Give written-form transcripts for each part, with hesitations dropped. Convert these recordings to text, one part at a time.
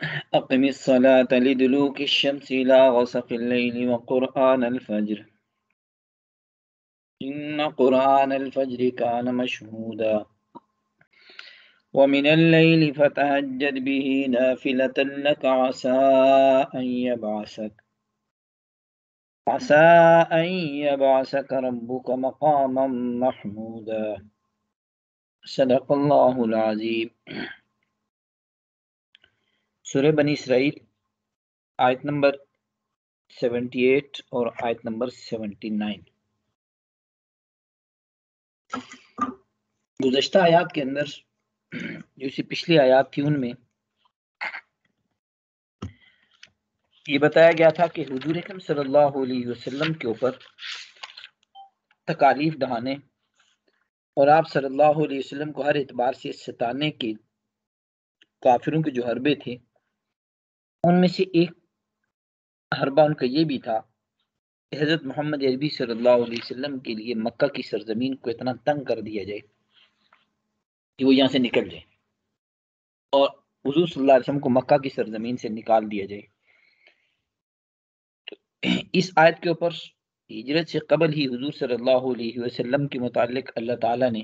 أقم الصلاة لدلوك الشمس إلى غسق الليل وقرآن الفجر إن قرآن الفجر كان مشهودا ومن الليل فتهجد به نافلة لك عسى أن يبعثك ربك مقاما محمودا. صدق اللہ العظیم۔ سورہ بنی اسرائیل آیت نمبر 78 اور آیت نمبر 79۔ گزشتہ آیات کے اندر جو سی پچھلی آیات تھی ان میں یہ بتایا گیا تھا کہ حضور اکرم صلی اللہ علیہ وسلم کے اوپر تکالیف ڈھانے اور آپ صلی اللہ علیہ وسلم کو ہر اعتبار سے ستانے کے کافروں کے جو حربے تھے ان میں سے ایک حربہ ان کا یہ بھی تھا کہ حضرت محمد عربی صلی اللہ علیہ وسلم کے لیے مکہ کی سرزمین کو اتنا تنگ کر دیا جائے کہ وہ یہاں سے نکل جائے اور حضور صلی اللہ علیہ وسلم کو مکہ کی سرزمین سے نکال دیا جائے۔ تو اس آیت کے اوپر ہجرت سے قبل ہی حضور صلی اللہ علیہ وسلم کے متعلق اللہ تعالیٰ نے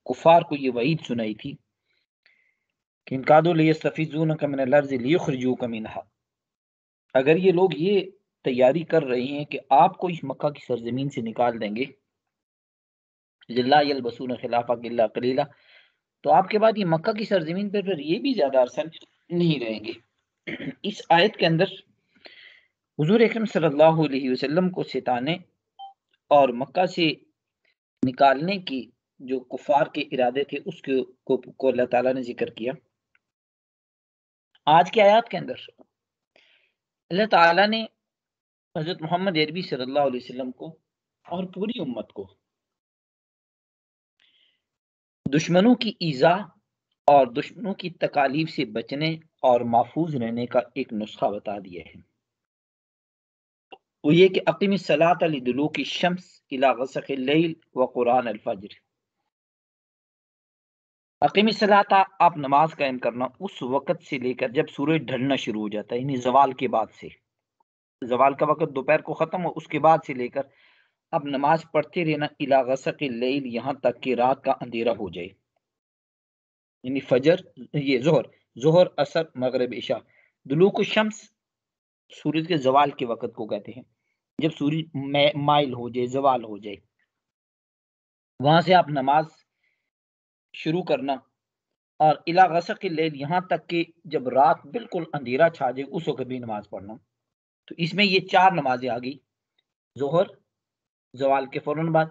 کفار کو یہ وعید سنائی تھی کہ ان کادوا لیستفزونک من الارض لیخرجوک منہا، اگر یہ لوگ یہ تیاری کر رہے ہیں کہ آپ کو اس مکہ کی سرزمین سے نکال دیں گے، لا یلبسون خلافک الا قلیلا، تو آپ کے بعد یہ مکہ کی سرزمین پر پھر یہ بھی زیادہ عرصہ نہیں رہیں گے۔ اس آیت کے اندر حضور اکرم صلی اللہ علیہ وسلم کو ستانے اور مکہ سے نکالنے کی جو کفار کے ارادے تھے اس کو اللہ تعالیٰ نے ذکر کیا۔ آج کی آیات کے اندر اللہ تعالیٰ نے حضرت محمد عربی صلی اللہ علیہ وسلم کو اور پوری امت کو دشمنوں کی ایذا اور دشمنوں کی تکالیف سے بچنے اور محفوظ رہنے کا ایک نسخہ بتا دیا ہے، وہ یہ کہ اقیم الصلاۃ لدلوک الشمس الی غسق اللیل وقرآن الفجر۔ اقیم الصلاۃ، آپ نماز قائم کرنا اس وقت سے لے کر جب سورج ڈھلنا شروع ہو جاتا ہے، یعنی زوال کے بعد سے، زوال کا وقت دوپہر کو ختم ہو اس کے بعد سے لے کر اب نماز پڑھتے رہنا الی غسق اللیل، یہاں تک کہ رات کا اندھیرا ہو جائے، یعنی فجر، یہ ظہر عصر مغرب عشاء۔ دلوک الشمس سورج کے زوال کے وقت کو کہتے ہیں، جب سورج مائل ہو جائے، زوال ہو جائے، وہاں سے آپ نماز شروع کرنا، اور الی غسق اللیل، یہاں تک کہ جب رات بالکل اندھیرا چھا جائے اس وقت بھی نماز پڑھنا۔ تو اس میں یہ چار نمازیں آ گئی، ظہر زوال کے فوراً بعد،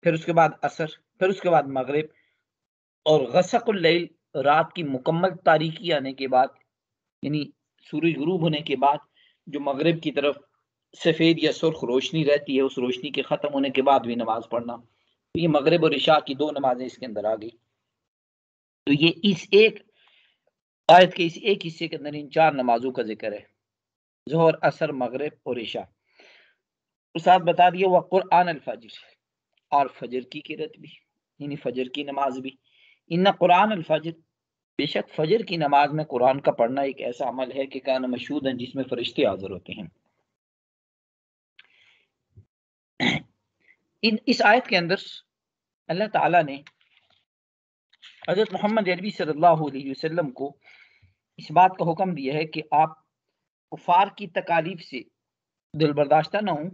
پھر اس کے بعد عصر، پھر اس کے بعد مغرب، اور غسق اللیل رات کی مکمل تاریکی آنے کے بعد، یعنی سورج غروب ہونے کے بعد جو مغرب کی طرف سفید یا سرخ روشنی رہتی ہے، اس روشنی کے ختم ہونے کے بعد بھی نماز پڑھنا۔ تو یہ مغرب اور عشاء کی دو نمازیں اس کے اندر آ گئی۔ تو یہ اس ایک آیت کے اس ایک حصے کے اندر ان چار نمازوں کا ذکر ہے، ظہر عصر مغرب اور عشاء۔ اس ساتھ بتا دیا وہ قرآن الفجر، اور فجر کی قرات بھی، یعنی فجر کی نماز بھی۔ ان قرآن الفجر، بے شک فجر کی نماز میں قرآن کا پڑھنا ایک ایسا عمل ہے کہ کان مشہودا، جس میں فرشتے حاضر ہوتے ہیں۔ اس آیت کے اندر اللہ تعالیٰ نے حضرت محمد عربی صلی اللہ علیہ وسلم کو اس بات کا حکم دیا ہے کہ آپ کفار کی تکالیف سے دل برداشتہ نہ ہوں،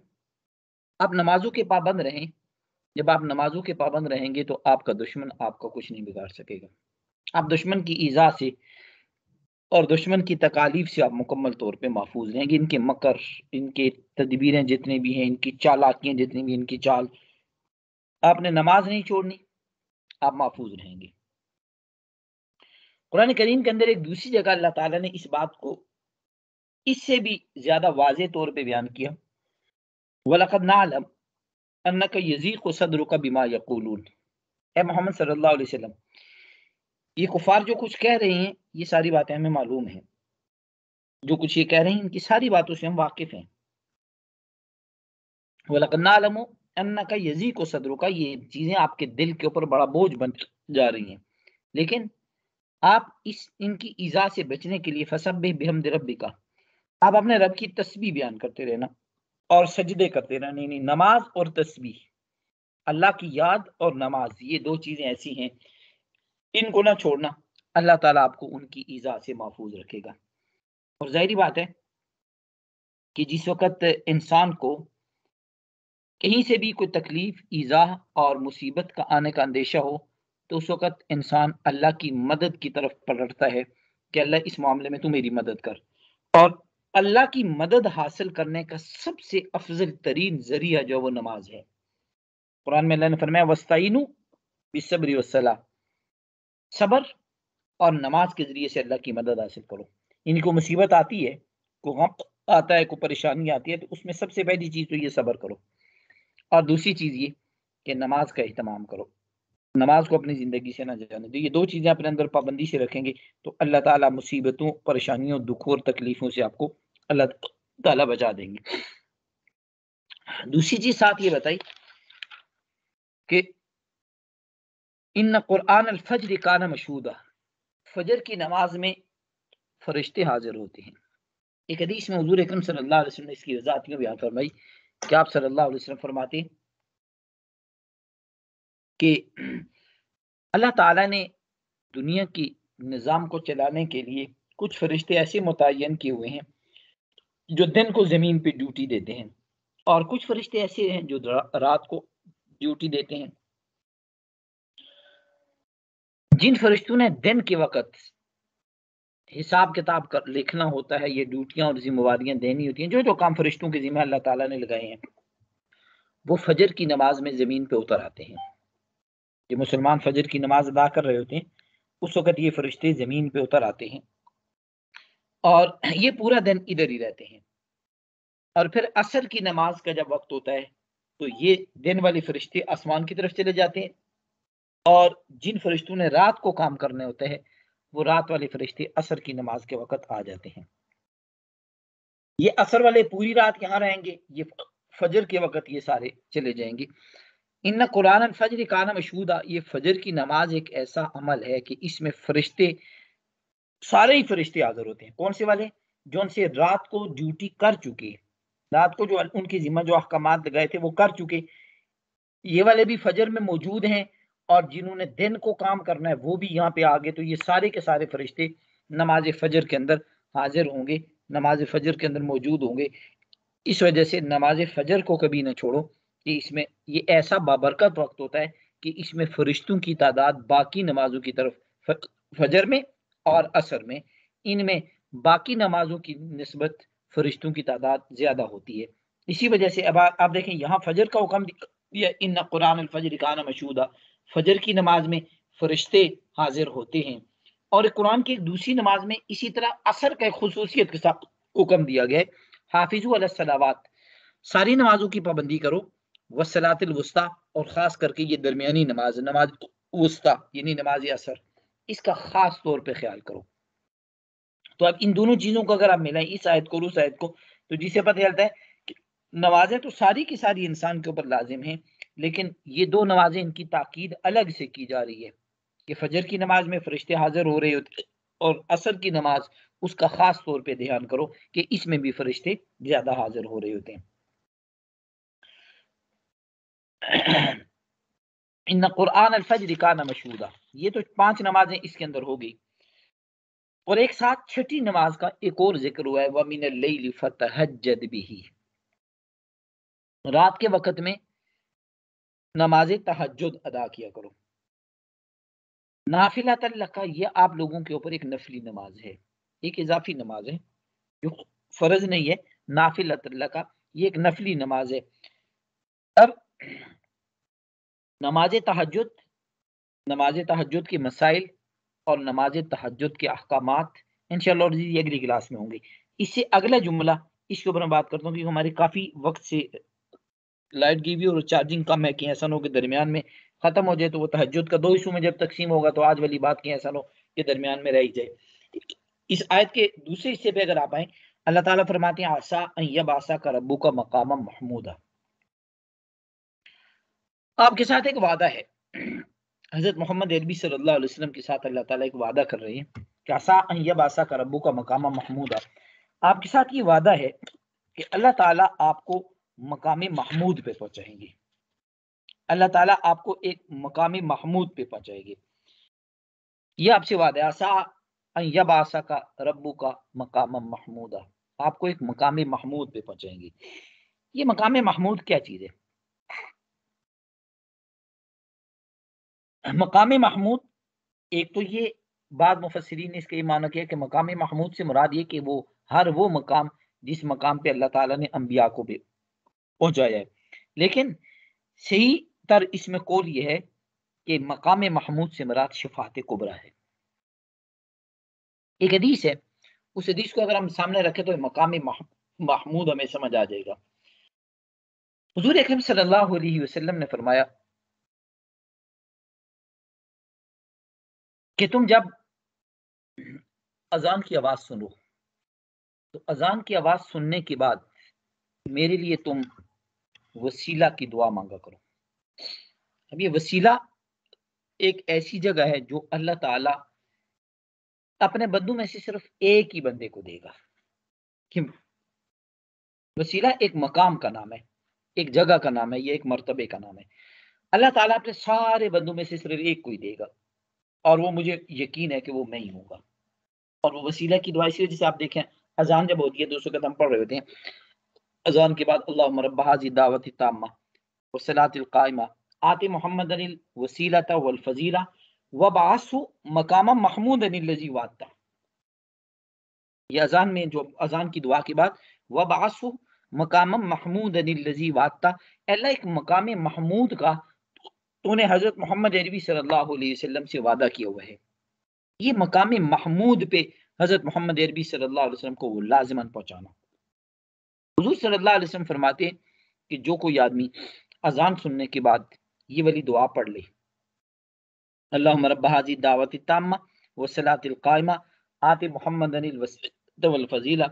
آپ نمازوں کے پابند رہیں۔ جب آپ نمازوں کے پابند رہیں گے تو آپ کا دشمن آپ کا کچھ نہیں بگاڑ سکے گا، آپ دشمن کی ایذا سے اور دشمن کی تکالیف سے آپ مکمل طور پہ محفوظ رہیں گے۔ ان کے مکر، ان کے تدبیریں جتنے بھی ہیں، ان کی چالاکیاں جتنی بھی، ان کی چال، آپ نے نماز نہیں چھوڑنی، آپ محفوظ رہیں گے۔ قرآن کریم کے اندر ایک دوسری جگہ اللہ تعالیٰ نے اس بات کو اس سے بھی زیادہ واضح طور پہ بیان کیا، وَلَقَدْ نَعْلَمُ أَنَّكَ يَضِيقُ صَدْرُكَ بِمَا يَقُولُونَ، اے محمد صلی اللہ علیہ وسلم، یہ کفار جو کچھ کہہ رہے ہیں یہ ساری باتیں ہمیں معلوم ہیں، جو کچھ یہ کہہ رہے ہیں ان کی ساری باتوں سے ہم واقف ہیں۔ وَلَقَدْ نَعْلَمُ أَنَّكَ يَضِيقُ صَدْرُكَ، یہ چیزیں آپ کے دل کے اوپر بڑا بوجھ بن جا رہی ہیں، لیکن آپ ان کی ایذا سے بچنے کے لیے فسبح بحمد ربک، آپ اپنے رب کی تسبیح بیان کرتے رہنا اور سجدے کرتے رہنا. نہیں نماز اور تسبیح، اللہ کی یاد اور نماز، یہ دو چیزیں ایسی ہیں ان کو نہ چھوڑنا، اللہ تعالیٰ آپ کو ان کی ایذا سے محفوظ رکھے گا. اور ظاہری بات ہے کہ جس وقت انسان کو کہیں سے بھی کوئی تکلیف، ایذا اور مصیبت کا آنے کا اندیشہ ہو تو اس وقت انسان اللہ کی مدد کی طرف پلٹتا ہے کہ اللہ اس معاملے میں تو میری مدد کر. اور اللہ کی مدد حاصل کرنے کا سب سے افضل ترین ذریعہ جو وہ نماز ہے. قرآن میں اللہ نے فرمایا وَاسْتَعِینُوا بِالصَّبْرِ وَالصَّلَاةِ، صبر اور نماز کے ذریعے سے اللہ کی مدد حاصل کرو. ان کو مصیبت آتی ہے، کوئی غم آتا ہے، کوئی پریشانی آتی ہے، تو اس میں سب سے پہلی چیز تو یہ صبر کرو، اور دوسری چیز یہ کہ نماز کا اہتمام کرو، نماز کو اپنی زندگی سے نہ جانے دو. یہ دو چیزیں اپنے اندر پابندی سے رکھیں گے تو اللہ تعالیٰ مصیبتوں، پریشانیوں، دکھوں اور تکلیفوں سے آپ کو اللہ تعالیٰ بچا دیں گے. دوسری چیز ساتھ یہ بتائی کہ ان قرآن الفجر کان مشہودا، فجر کی نماز میں فرشتے حاضر ہوتے ہیں. ایک حدیث میں حضور اکرم صلی اللہ علیہ وسلم نے اس کی وضاحت یوں بیان فرمائی کہ آپ صلی اللہ علیہ وسلم فرماتے ہیں کہ اللہ تعالیٰ نے دنیا کی نظام کو چلانے کے لیے کچھ فرشتے ایسے متعین کیے ہوئے ہیں جو دن کو زمین پہ ڈیوٹی دیتے ہیں، اور کچھ فرشتے ایسے ہیں جو رات کو ڈیوٹی دیتے ہیں. جن فرشتوں نے دن کے وقت حساب کتاب لکھنا ہوتا ہے، یہ ڈیوٹیاں اور ذمہ داریاں دینی ہوتی ہیں، جو کام فرشتوں کے ذمہ اللہ تعالیٰ نے لگائے ہیں، وہ فجر کی نماز میں زمین پہ اتر آتے ہیں. یہ مسلمان فجر کی نماز ادا کر رہے ہوتے ہیں، اس وقت یہ فرشتے زمین پہ اتر آتے ہیں اور یہ پورا دن ادھر ہی رہتے ہیں. اور پھر عصر کی نماز کا جب وقت ہوتا ہے تو یہ دن والے فرشتے آسمان کی طرف چلے جاتے ہیں، اور جن فرشتوں نے رات کو کام کرنے ہوتے ہیں وہ رات والے فرشتے عصر کی نماز کے وقت آ جاتے ہیں. یہ عصر والے پوری رات یہاں رہیں گے، یہ فجر کے وقت یہ سارے چلے جائیں گے. ان قرآن الفجر کان مشہودا، یہ فجر کی نماز ایک ایسا عمل ہے کہ اس میں فرشتے، سارے ہی فرشتے حاضر ہوتے ہیں. کون سے والے؟ جو ان سے رات کو ڈیوٹی کر چکے، رات کو جو ان کی ذمہ جو احکامات لگائے تھے وہ کر چکے، یہ والے بھی فجر میں موجود ہیں، اور جنہوں نے دن کو کام کرنا ہے وہ بھی یہاں پہ آگے. تو یہ سارے کے سارے فرشتے نماز فجر کے اندر حاضر ہوں گے، نماز فجر کے اندر موجود ہوں گے. اس وجہ سے نماز فجر کو کبھی نہ چھوڑو کہ اس میں یہ ایسا بابرکت وقت ہوتا ہے کہ اس میں فرشتوں کی تعداد باقی نمازوں کی طرف فجر میں اور عصر میں، ان میں باقی نمازوں کی نسبت فرشتوں کی تعداد زیادہ ہوتی ہے. اسی وجہ سے اب آپ دیکھیں یہاں فجر کا حکم دیا، ان قرآن الفجر کان مشہودا، فجر کی نماز میں فرشتے حاضر ہوتے ہیں. اور قرآن کی ایک دوسری نماز میں اسی طرح عصر کا ایک خصوصیت کے ساتھ حکم دیا گیا ہے، حافظوا علی الصلوات، ساری نمازوں کی پابندی کرو، والصلاۃ الوسطیٰ، اور خاص کر کے یہ درمیانی نماز، نماز وسطیٰ یعنی نماز عصر، اس کا خاص طور پہ خیال کرو. تو اب ان دونوں چیزوں کو اگر آپ ملائیں، اس آیت کو اور اس آیت کو، تو جسے پتہ چلتا ہے کہ نمازیں تو ساری کی ساری انسان کے اوپر لازم ہیں، لیکن یہ دو نمازیں ان کی تاکید الگ سے کی جا رہی ہے کہ فجر کی نماز میں فرشتے حاضر ہو رہے ہوتے اور عصر کی نماز اس کا خاص طور پہ دھیان کرو کہ اس میں بھی فرشتے زیادہ حاضر ہو رہے ہوتے ہیں. ان قرآن الفجر کان مشہودا، یہ تو 5 نمازیں اس کے اندر ہو گئی. اور ایک ساتھ چھٹی نماز کا ایک اور ذکر ہوا ہے، وَمِنَ اللَّيْلِ فَتَهَجَّدْ بِهِ، رات کے وقت میں نماز تہجد ادا کیا کرو. نافلۃ لک، یہ آپ لوگوں کے اوپر ایک نفلی نماز ہے، ایک اضافی نماز ہے جو فرض نہیں ہے. نافلۃ لک یہ ایک نفلی نماز ہے. اب نماز تہجد کے مسائل اور نماز تہجد کے احکامات انشاءاللہ یہ اگلی کلاس میں ہوں گے. اس سے اگلا جملہ اس کے اوپر میں بات کرتا ہوں کہ ہمارے کافی وقت سے لائٹ کی بھی اور چارجنگ کم ہے کہ ایسا نہ ہو کہ درمیان میں ختم ہو جائے تو وہ تہجد کا 2 حصوں میں جب تقسیم ہوگا تو آج والی بات کہ ایسا نہ ہو کہ درمیان میں رہ جائے. اس آیت کے دوسرے حصے پہ اگر آپ آئیں، اللہ تعالیٰ فرماتے ہیں عسیٰ ان یبعثک ربک مقاما محمودا، آپ کے ساتھ ایک وعدہ ہے، حضرت محمد عربی صلی اللہ علیہ وسلم کے ساتھ اللہ تعالیٰ ایک وعدہ کر رہے ہیں کہ عسیٰ ان یبعثک ربک مقاما محمودا، آپ کے ساتھ یہ وعدہ ہے کہ اللہ تعالیٰ آپ کو مقام محمود پہ پہنچائیں گے، اللہ تعالیٰ آپ کو ایک مقام محمود پہ پہنچائے گے. یہ آپ سے وعدہ ہے، عسیٰ ان یبعثک ربک مقاما محمودا، آپ کو ایک مقام محمود پہ پہنچائیں گے. یہ مقام محمود کیا چیز ہے؟ مقام محمود، ایک تو یہ بعض مفسرین نے اس کا یہ معنی کیا کہ مقام محمود سے مراد یہ کہ وہ مقام جس مقام پہ اللہ تعالیٰ نے انبیاء کو بھی پہنچایا ہے. لیکن صحیح تر اس میں قول یہ ہے کہ مقام محمود سے مراد شفاعت کبریٰ ہے. ایک حدیث ہے، اس حدیث کو اگر ہم سامنے رکھیں تو مقام محمود ہمیں سمجھ آ جائے گا. حضور اکرم صلی اللہ علیہ وسلم نے فرمایا کہ تم جب اذان کی آواز سنو تو اذان کی آواز سننے کے بعد میرے لیے تم وسیلہ کی دعا مانگا کرو. اب یہ وسیلہ ایک ایسی جگہ ہے جو اللہ تعالیٰ اپنے بندوں میں سے صرف ایک ہی بندے کو دے گا. وسیلہ ایک مقام کا نام ہے، ایک جگہ کا نام ہے، یہ ایک مرتبے کا نام ہے. اللہ تعالیٰ اپنے سارے بندوں میں سے صرف ایک کو ہی دے گا، اور وہ مجھے یقین ہے کہ وہ میں ہی ہوں گا. اور وہ وسیلہ کی دعا اسی وجہ سے آپ دیکھیں اذان جب ہوتی ہے دوسروں کا ہم پڑھ رہے ہوتے ہیں، اذان کے بعد اللہم رب هذه الدعوۃ التامہ والصلاۃ القائمہ آت محمد الوسیلۃ والفضیلہ وابعثہ مقاما محمودا الذی وعدتہ. یہ اذان میں جو اذان کی دعا کے بعد وابعثہ مقاما محمودا الذی وعدتہ، اللہ ایک مقام محمود کا تو نے حضرت محمد عربی صلی اللہ علیہ وسلم سے وعدہ کیا ہوا ہے. یہ مقام محمود پہ حضرت محمد عربی صلی اللہ علیہ وسلم کو وہ لازماً پہنچانا. حضور صلی اللہ علیہ وسلم فرماتے ہیں کہ جو کوئی آدمی اذان سننے کے بعد یہ والی دعا پڑھ لے، اللہم رب هذه الدعوۃ التامہ والصلاۃ القائمہ آت محمد الوسیلۃ والفضیلہ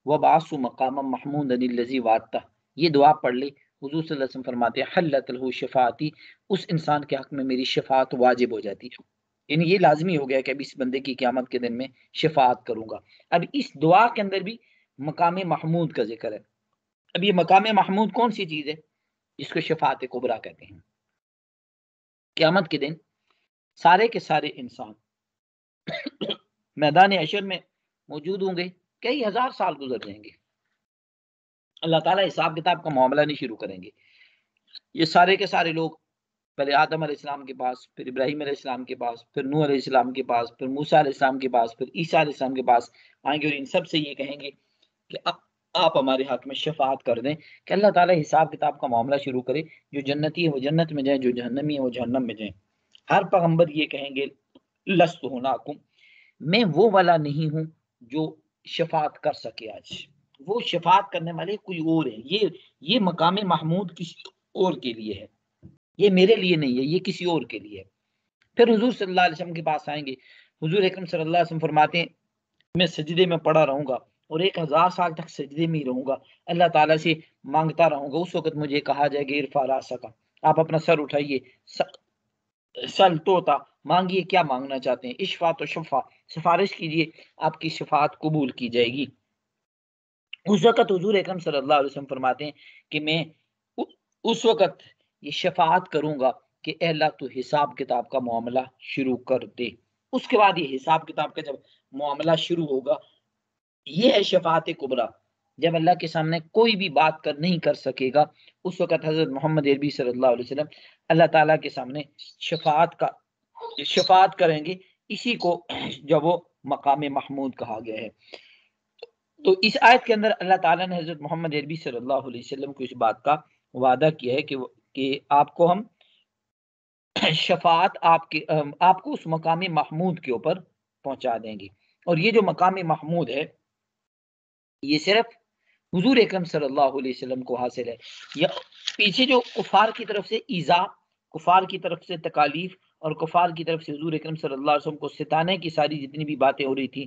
وابعثہ مقاما محمودا الذی وعدتہ، یہ دعا پڑھ لے، حضور صلی اللہ علیہ وسلم فرماتے ہیں حلت لہ شفاعتی، اس انسان کے حق میں میری شفاعت واجب ہو جاتی ہے. یعنی یہ لازمی ہو گیا کہ اب اس بندے کی قیامت کے دن میں شفاعت کروں گا. اب اس دعا کے اندر بھی مقام محمود کا ذکر ہے. اب یہ مقام محمود کون سی چیز ہے؟ جس کو شفاعت کبریٰ کہتے ہیں. قیامت کے دن سارے کے سارے انسان میدان حشر میں موجود ہوں گے، کئی ہزار سال گزر جائیں گے، اللہ تعالیٰ حساب کتاب کا معاملہ نہیں شروع کریں گے. یہ سارے کے سارے لوگ پہلے آدم علیہ السلام کے پاس، پھر ابراہیم علیہ السلام کے پاس، پھر نوح علیہ السلام کے پاس، پھر موسیٰ علیہ السلام کے پاس، پھر عیسیٰ علیہ السلام کے پاس آئیں گے اور ان سب سے یہ کہیں گے کہ آپ ہمارے حق میں شفاعت کر دیں کہ اللہ تعالیٰ حساب کتاب کا معاملہ شروع کرے، جو جنتی ہے وہ جنت میں جائیں، جو جہنمی ہے وہ جہنم میں جائیں. ہر پیغمبر یہ کہیں گے لست ہناکم، میں وہ والا نہیں ہوں جو شفاعت کر سکے. آج وہ شفاعت کرنے والے کوئی اور ہیں، یہ مقام محمود کسی اور کے لیے ہے، یہ میرے لیے نہیں ہے، یہ کسی اور کے لیے ہے. پھر حضور صلی اللہ علیہ وسلم کے پاس آئیں گے، حضور اکرم صلی اللہ علیہ وسلم فرماتے ہیں میں سجدے میں پڑا رہوں گا اور 1000 سال تک سجدے میں ہی رہوں گا، اللہ تعالیٰ سے مانگتا رہوں گا. اس وقت مجھے کہا جائے گا ارفع راسک، آپ اپنا سر اٹھائیے، سل توتا، مانگیے کیا مانگنا چاہتے ہیں، اشفا تو شفا، سفارش کیجیے آپ کی شفاعت قبول کی جائے گی. اس وقت حضور اکرم صلی اللہ علیہ وسلم فرماتے ہیں کہ میں اس وقت یہ شفاعت کروں گا کہ اے اللہ تو حساب کتاب کا معاملہ شروع کر دے. اس کے بعد یہ حساب کتاب کا جب معاملہ شروع ہوگا، یہ ہے شفاعت کبریٰ، جب اللہ کے سامنے کوئی بھی بات نہیں کر سکے گا. اس وقت حضرت محمد عربی صلی اللہ علیہ وسلم اللہ تعالیٰ کے سامنے شفاعت کریں گے. اسی کو جب وہ مقام محمود کہا گیا ہے. تو اس آیت کے اندر اللہ تعالیٰ نے حضرت محمد عربی صلی اللہ علیہ وسلم کو اس بات کا وعدہ کیا ہے کہ آپ کو ہم شفاعت آپ کو اس مقام محمود کے اوپر پہنچا دیں گے. اور یہ جو مقام محمود ہے یہ صرف حضور اکرم صلی اللہ علیہ وسلم کو حاصل ہے. یا پیچھے جو کفار کی طرف سے ایذا، کفار کی طرف سے تکالیف اور کفار کی طرف سے حضور اکرم صلی اللہ علیہ وسلم کو ستانے کی ساری جتنی بھی باتیں ہو رہی تھی،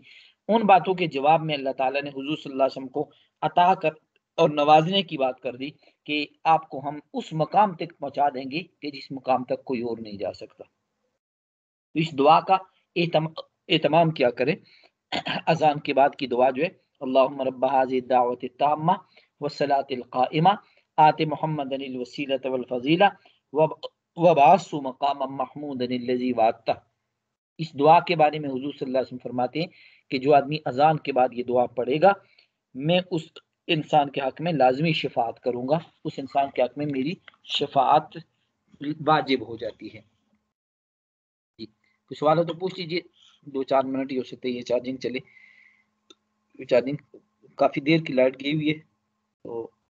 ان باتوں کے جواب میں اللہ تعالیٰ نے حضور صلی اللہ علیہ وسلم کو عطا کر اور نوازنے کی بات کر دی کہ آپ کو ہم اس مقام تک پہنچا دیں گے کہ جس مقام تک کوئی اور نہیں جا سکتا. اس دعا کا اہتمام کیا کریں. اذان کے بعد کی دعا جو ہے اللہم رب هذه الدعوة التامة والصلاة القائمة آت محمدا الوسیلة والفضیلہ وبعثه مقاما محمودا الذی وعدتہ. اس دعا کے بارے میں حضور صلی اللہ علیہ وسلم فرماتے ہیں کہ جو آدمی اذان کے بعد یہ دعا پڑھے گا میں اس انسان کے حق میں لازمی شفاعت کروں گا، اس انسان کے حق میں میری شفاعت واجب ہو جاتی ہے. جی کوئی سوال ہو تو پوچھ لیجیے، 2-4 منٹ ہی ہو سکتے یہ چارجنگ چلے، چارجنگ کافی دیر کی لائٹ گئی ہوئی ہے تو